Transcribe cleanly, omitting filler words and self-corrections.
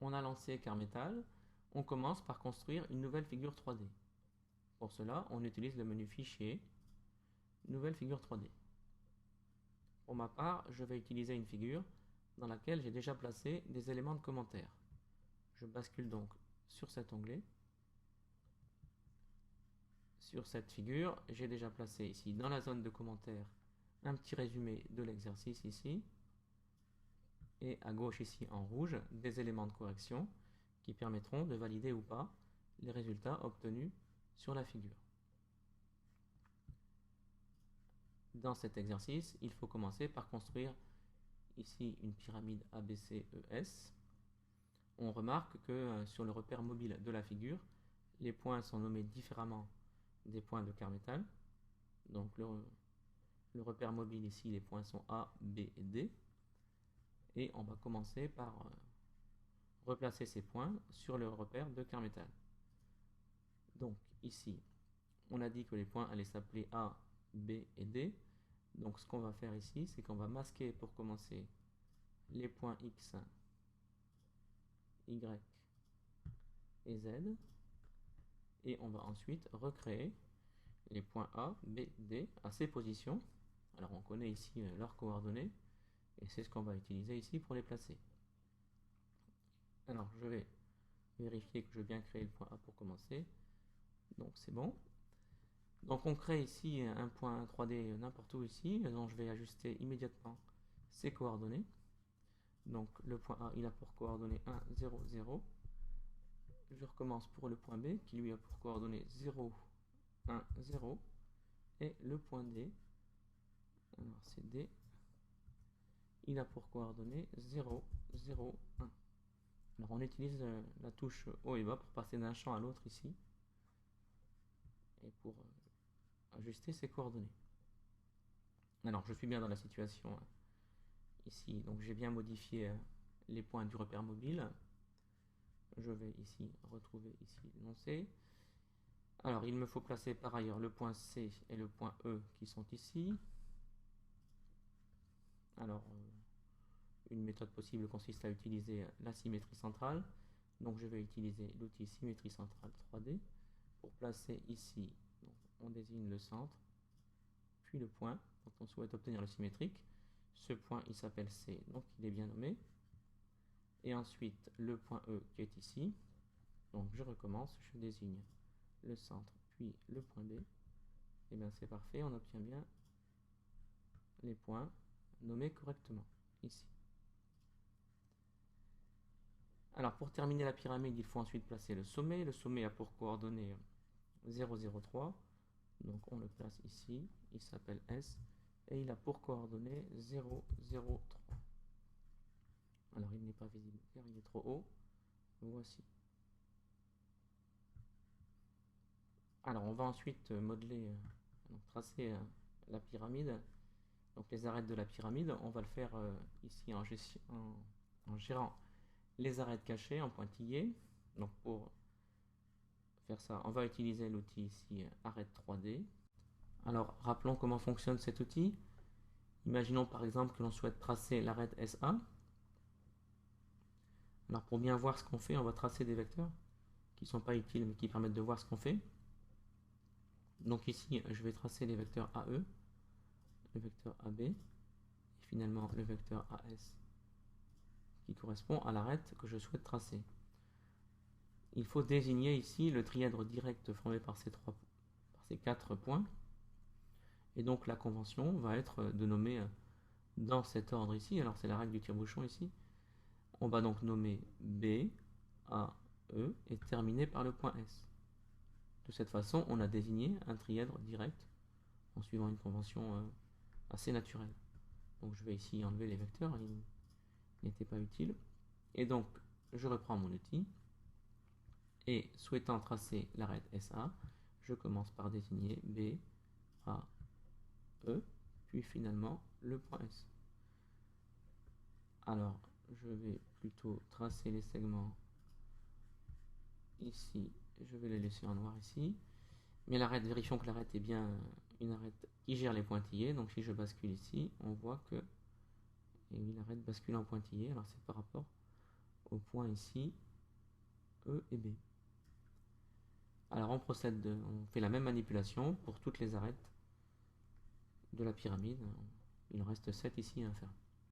On a lancé Carmetal, on commence par construire une nouvelle figure 3D. Pour cela, on utilise le menu Fichier, Nouvelle figure 3D. Pour ma part, je vais utiliser une figure dans laquelle j'ai déjà placé des éléments de commentaire. Je bascule donc sur cet onglet. Sur cette figure, j'ai déjà placé ici dans la zone de commentaires un petit résumé de l'exercice ici. Et à gauche ici en rouge, des éléments de correction qui permettront de valider ou pas les résultats obtenus sur la figure. Dans cet exercice, il faut commencer par construire ici une pyramide ABCES. On remarque que sur le repère mobile de la figure, les points sont nommés différemment des points de Carmetal. Donc le repère mobile ici, les points sont A, B et D. Et on va commencer par replacer ces points sur le repère de Carmetal. Donc ici, on a dit que les points allaient s'appeler A, B et D. Donc ce qu'on va faire ici, c'est qu'on va masquer pour commencer les points X, Y et Z. Et on va ensuite recréer les points A, B, D à ces positions. Alors on connaît ici leurs coordonnées et c'est ce qu'on va utiliser ici pour les placer. Alors je vais vérifier que je bien créé le point A pour commencer. Donc c'est bon. Donc on crée ici un point 3D n'importe où ici, donc je vais ajuster immédiatement ses coordonnées. Donc le point A, il a pour coordonnées 1, 0, 0. Je recommence pour le point B, qui lui a pour coordonnées 0, 1, 0. Et le point D, alors c'est D, il a pour coordonnées 0, 0, 1. Alors on utilise la touche haut et bas pour passer d'un champ à l'autre ici. Et pour ajuster ses coordonnées. Alors je suis bien dans la situation ici, donc j'ai bien modifié les points du repère mobile. Je vais ici retrouver ici l'énoncé. Alors il me faut placer par ailleurs le point C et le point E qui sont ici. Alors une méthode possible consiste à utiliser la symétrie centrale. Donc je vais utiliser l'outil symétrie centrale 3D pour placer ici. Donc, on désigne le centre, puis le point dont on souhaite obtenir le symétrique. Ce point il s'appelle C, donc il est bien nommé. Et ensuite le point E qui est ici. Donc je recommence, je désigne le centre, puis le point B. Et bien c'est parfait, on obtient bien les points nommés correctement ici. Alors pour terminer la pyramide, il faut ensuite placer le sommet. Le sommet a pour coordonnées 0, 0, 3. Donc on le place ici, il s'appelle S. Et il a pour coordonnées 0, 0, 3. Alors il n'est pas visible car il est trop haut. Voici. Alors on va ensuite modeler, donc tracer la pyramide. Donc les arêtes de la pyramide, on va le faire ici en gérant les arêtes cachées en pointillés. Donc pour faire ça, on va utiliser l'outil ici arête 3D. Alors rappelons comment fonctionne cet outil. Imaginons par exemple que l'on souhaite tracer l'arête SA. Alors pour bien voir ce qu'on fait, on va tracer des vecteurs qui ne sont pas utiles mais qui permettent de voir ce qu'on fait. Donc ici, je vais tracer les vecteurs AE, le vecteur AB, et finalement le vecteur AS, qui correspond à l'arête que je souhaite tracer. Il faut désigner ici le trièdre direct formé par ces 4 points. Et donc la convention va être de nommer dans cet ordre ici, alors c'est la règle du tire-bouchon ici, on va donc nommer B, A, E et terminer par le point S. De cette façon, on a désigné un trièdre direct en suivant une convention assez naturelle. Donc je vais ici enlever les vecteurs, ils n'étaient pas utiles. Et donc je reprends mon outil et souhaitant tracer l'arête SA, je commence par désigner B, A, E, puis finalement le point S. Alors je vais plutôt tracer les segments ici, je vais les laisser en noir ici. Mais l'arête, vérifions que l'arête est bien une arête qui gère les pointillés. Donc si je bascule ici, on voit que et oui, l'arête bascule en pointillé. Alors c'est par rapport au point ici, E et B. Alors on on fait la même manipulation pour toutes les arêtes de la pyramide. Il en reste 7 ici à faire.